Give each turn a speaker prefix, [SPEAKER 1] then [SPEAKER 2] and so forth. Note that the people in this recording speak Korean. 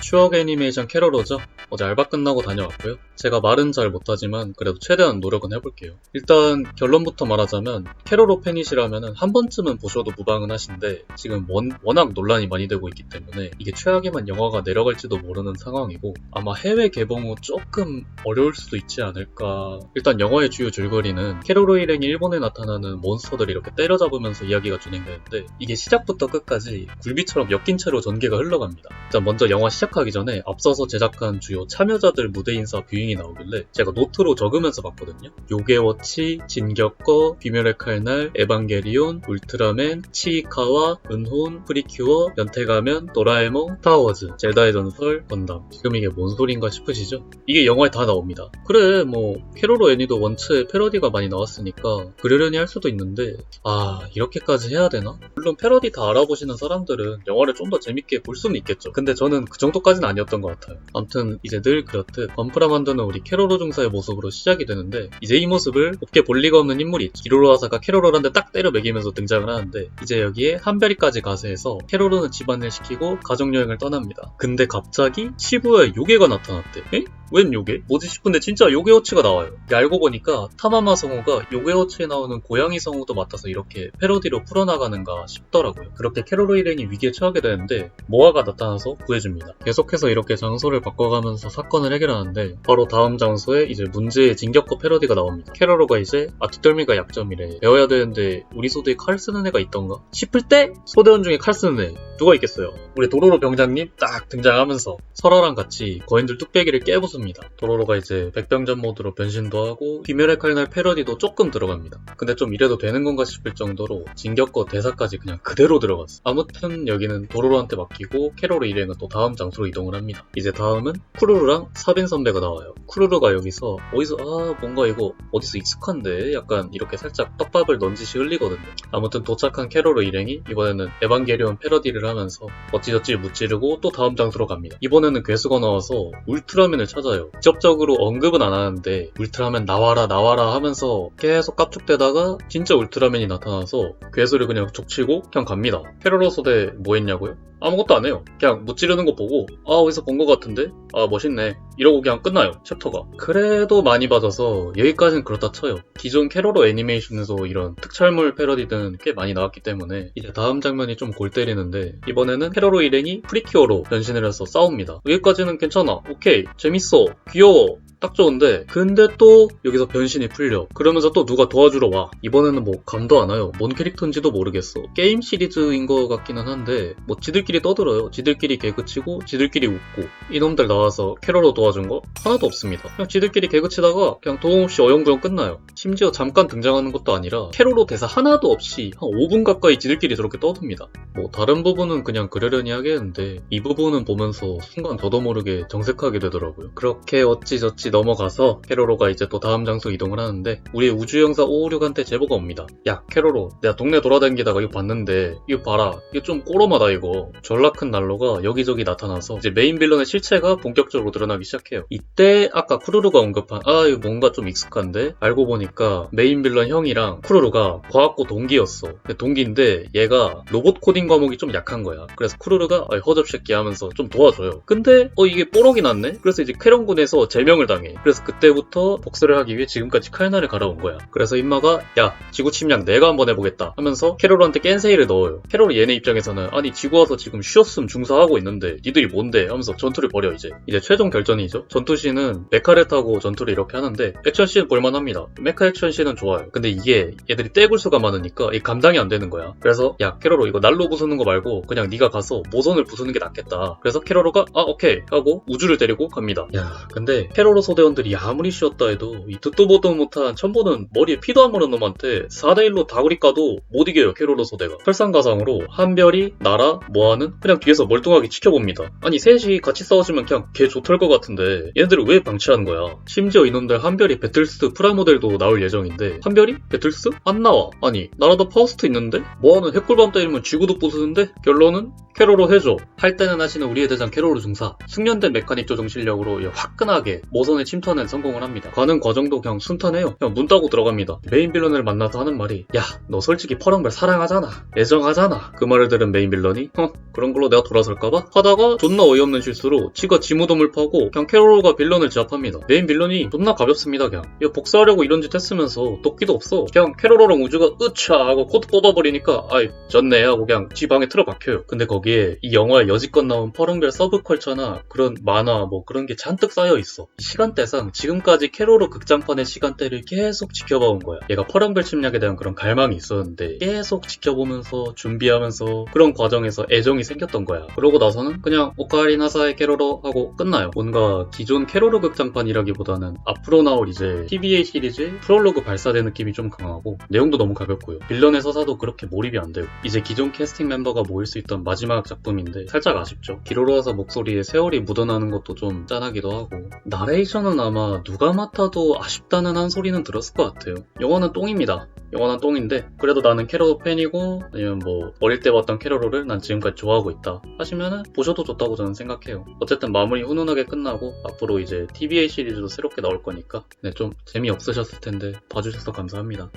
[SPEAKER 1] 추억 애니메이션 캐로로죠. 어제 알바 끝나고 다녀왔고요. 제가 말은 잘 못하지만 그래도 최대한 노력은 해볼게요. 일단 결론부터 말하자면 캐로로 팬이시라면 한 번쯤은 보셔도 무방은 하신데 지금 워낙 논란이 많이 되고 있기 때문에 이게 최악이면 영화가 내려갈지도 모르는 상황이고 아마 해외 개봉 후 조금 어려울 수도 있지 않을까. 일단 영화의 주요 줄거리는 캐로로 일행이 일본에 나타나는 몬스터들이 이렇게 때려잡으면서 이야기가 진행되는데 이게 시작부터 끝까지 굴비처럼 엮인 채로 전개가 흘러갑니다. 일단 먼저 영화 시작하기 전에 앞서서 제작한 주요 참여자들 무대 인사 뷰잉이 나오길래 제가 노트로 적으면서 봤거든요. 요괴워치, 진격거, 귀멸의 칼날, 에반게리온, 울트라맨, 치이카와, 은혼, 프리큐어, 연태가면, 도라에몽, 스타워즈, 젤다의 전설, 건담. 지금 이게 뭔 소린가 싶으시죠? 이게 영화에 다 나옵니다. 그래 뭐 캐로로 애니도 원체 패러디가 많이 나왔으니까 그러려니 할 수도 있는데 이렇게까지 해야 되나? 물론 패러디 다 알아보시는 사람들은 영화를 좀 더 재밌게 볼 수는 있겠죠. 근데 저는 그 정도까지는 아니었던 것 같아요. 아무튼 이제 늘 그렇듯 건프라 만드는 우리 캐로로 중사의 모습으로 시작이 되는데 이제 이 모습을 곱게 볼 리가 없는 인물이 있죠. 기로로 하사가 캐로로를 한 대 딱 때려 매기면서 등장을 하는데 이제 여기에 한별이까지 가세해서 캐로로는 집안일 시키고 가족여행을 떠납니다. 근데 갑자기 시부야에 요괴가 나타났대. 에? 웬 요괴? 뭐지 싶은데 진짜 요괴워치가 나와요. 알고 보니까 타마마 성우가 요괴워치에 나오는 고양이 성우도 맡아서 이렇게 패러디로 풀어나가는가 싶더라고요. 그렇게 캐로로 일행이 위기에 처하게 되는데 모아가 나타나서 구해줍니다. 계속해서 이렇게 장소를 바꿔가면서 사건을 해결하는데 바로 다음 장소에 이제 문제의 진격거 패러디가 나옵니다. 캐로로가 이제 뒷덜미가 약점이래. 배워야 되는데 우리 소대에 칼 쓰는 애가 있던가? 싶을 때 소대원 중에 칼 쓰는 애 누가 있겠어요? 우리 도로로 병장님 딱 등장하면서 설아랑 같이 거인들 뚝배기를 깨부숩니다. 도로로가 이제 백병전 모드로 변신도 하고 귀멸의 칼날 패러디도 조금 들어갑니다. 근데 좀 이래도 되는 건가 싶을 정도로 진격거 대사까지 그냥 그대로 들어갔어. 아무튼 여기는 도로로한테 맡기고 캐로로 일행은 또 다음 장소로 이동을 합니다. 이제 다음은 쿠루루랑 사빈 선배가 나와요. 쿠루루가 여기서 어디서 뭔가 이거 어디서 익숙한데? 약간 이렇게 살짝 떡밥을 넌지시 흘리거든요. 아무튼 도착한 캐로로 일행이 이번에는 에반게리온 패러디를 하면서 어찌저찌 무찌르고 또 다음 장소로 갑니다. 이번에는 괴수가 나와서 울트라맨을 찾아요. 직접적으로 언급은 안 하는데 울트라맨 나와라 하면서 계속 깝죽대다가 진짜 울트라맨이 나타나서 괴수를 그냥 족치고 그냥 갑니다. 캐로로 소대 뭐 했냐고요? 아무것도 안 해요. 그냥 무찌르는 거 보고 어디서 본 것 같은데? 멋있네. 이러고 그냥 끝나요. 챕터가. 그래도 많이 봐져서 여기까지는 그렇다 쳐요. 기존 캐로로 애니메이션에서 이런 특촬물 패러디는 꽤 많이 나왔기 때문에 이제 다음 장면이 좀 골 때리는데 이번에는 캐로로 일행이 프리큐어로 변신을 해서 싸웁니다. 여기까지는 괜찮아. 오케이. 재밌어. 귀여워. 딱 좋은데 근데 또 여기서 변신이 풀려. 그러면서 또 누가 도와주러 와. 이번에는 뭐 감도 안 와요. 뭔 캐릭터인지도 모르겠어. 게임 시리즈인 것 같기는 한데 뭐 지들끼리 떠들어요. 지들끼리 개그치고 지들끼리 웃고 이놈들 나와서 캐로로 도와준 거 하나도 없습니다. 그냥 지들끼리 개그치다가 그냥 도움 없이 어영부영 끝나요. 심지어 잠깐 등장하는 것도 아니라 캐로로 대사 하나도 없이 한 5분 가까이 지들끼리 저렇게 떠듭니다. 뭐 다른 부분은 그냥 그러려니 하겠는데 이 부분은 보면서 순간 저도 모르게 정색하게 되더라고요. 그렇게 어찌저찌 넘어가서 캐로로가 이제 또 다음 장소 이동을 하는데 우리 우주형사 556한테 제보가 옵니다. 야 캐로로 내가 동네 돌아다니다가 이거 봤는데 이거 봐라. 이거 좀 꼬로마다 이거. 졸라 큰 난로가 여기저기 나타나서 이제 메인 빌런의 실체가 본격적으로 드러나기 시작해요. 이때 아까 쿠루루가 언급한 이거 뭔가 좀 익숙한데 알고 보니까 메인 빌런 형이랑 쿠루루가 과학고 동기였어. 동기인데 얘가 로봇 코딩 과목이 좀 약한 거야. 그래서 쿠루루가 허접새끼 하면서 좀 도와줘요. 근데 이게 뽀록이 났네? 그래서 이제 쾌령군에서 제명을 당해. 그래서 그때부터 복수를 하기 위해 지금까지 칼날을 갈아온 거야. 그래서 임마가 야 지구 침략 내가 한번 해보겠다 하면서 캐로로한테 깬세이를 넣어요. 캐로로 얘네 입장에서는 아니 지구 와서 지금 쉬었음 중사하고 있는데 니들이 뭔데 하면서 전투를 벌여. 이제 최종 결전이죠. 전투씬은 메카를 타고 전투를 이렇게 하는데 액션씬 볼만합니다. 메카 액션씬은 좋아요. 근데 이게 얘들이 떼굴수가 많으니까 이게 감당이 안 되는 거야. 그래서 야 캐로로 이거 날로 부수는 거 말고 그냥 네가 가서 모선을 부수는 게 낫겠다. 그래서 캐로로가 오케이 하고 우주를 데리고 갑니다. 야 근데 캐로로 소대원들이 아무리 쉬었다 해도 이 듣도 보도 못한 천보는 머리에 피도 안 마른 놈한테 4대1로 다구리 까도 못 이겨요. 캐로로 소대가. 설상가상으로 한별이, 나라, 모아는 그냥 뒤에서 멀뚱하게 지켜봅니다. 아니 셋이 같이 싸워주면 그냥 개 좋을 것 같은데 얘네들을 왜 방치하는 거야. 심지어 이놈들 한별이 배틀스 프라모델도 나올 예정인데 한별이? 배틀스? 안 나와. 아니 나라도 파우스트 있는데? 모아는 핵꿀밤 때리면 지구도 부수는데? 결론은 캐로로 해줘. 할 때는 하시는 우리의 대장 캐로로 중사. 숙련된 메카닉 조정 실력으로 화끈하게 모선 자손의 침투는 성공을 합니다. 가는 과정도 그냥 순탄해요. 그냥 문 따고 들어갑니다. 메인 빌런을 만나서 하는 말이 야, 너 솔직히 퍼렁벨 사랑하잖아. 애정하잖아. 그 말을 들은 메인 빌런이 그런 걸로 내가 돌아설까봐? 하다가 존나 어이없는 실수로 지가 지무덤을 파고 그냥 캐롤과 빌런을 제압합니다. 메인 빌런이 존나 가볍습니다. 그냥 야, 복수하려고 이런 짓 했으면서 도끼도 없어. 그냥 캐롤랑 우주가 으차 하고 코드 뽑아버리니까 아이 졌네 하고 그냥 지 방에 틀어박혀요. 근데 거기에 이 영화에 여지껏 나온 퍼렁벨 서브컬처나 그런 만화 뭐 그런 게 잔뜩 쌓여있어. 시간대상 지금까지 캐롤로 극장판의 시간대를 계속 지켜봐온 거야. 얘가 퍼렁벨 침략에 대한 그런 갈망이 있었는데 계속 지켜보면서 준비하면서 그런 과정에서 애정이 생겼던 거야. 그러고 나서는 그냥 오카리나사의 캐롤로 하고 끝나요. 뭔가 기존 캐롤로 극장판이라기보다는 앞으로 나올 이제 TVA 시리즈의 프롤로그 발사대 느낌이 좀 강하고 내용도 너무 가볍고요. 빌런의 서사도 그렇게 몰입이 안 돼요. 이제 기존 캐스팅 멤버가 모일 수 있던 마지막 작품인데 살짝 아쉽죠. 기로로와사 목소리에 세월이 묻어나는 것도 좀 짠하기도 하고 나레이션은 아마 누가 맡아도 아쉽다는 한 소리는 들었을 것 같아요. 영화는 똥입니다. 영화는 똥인데 그래도 나는 캐롤 팬이고 아니면 뭐 어릴 때 봤던 캐롤을 난 지금까지 좋아하고 있다 하시면은 보셔도 좋다고 저는 생각해요. 어쨌든 마무리 훈훈하게 끝나고 앞으로 이제 TVA 시리즈도 새롭게 나올 거니까 네, 좀 재미없으셨을 텐데 봐주셔서 감사합니다.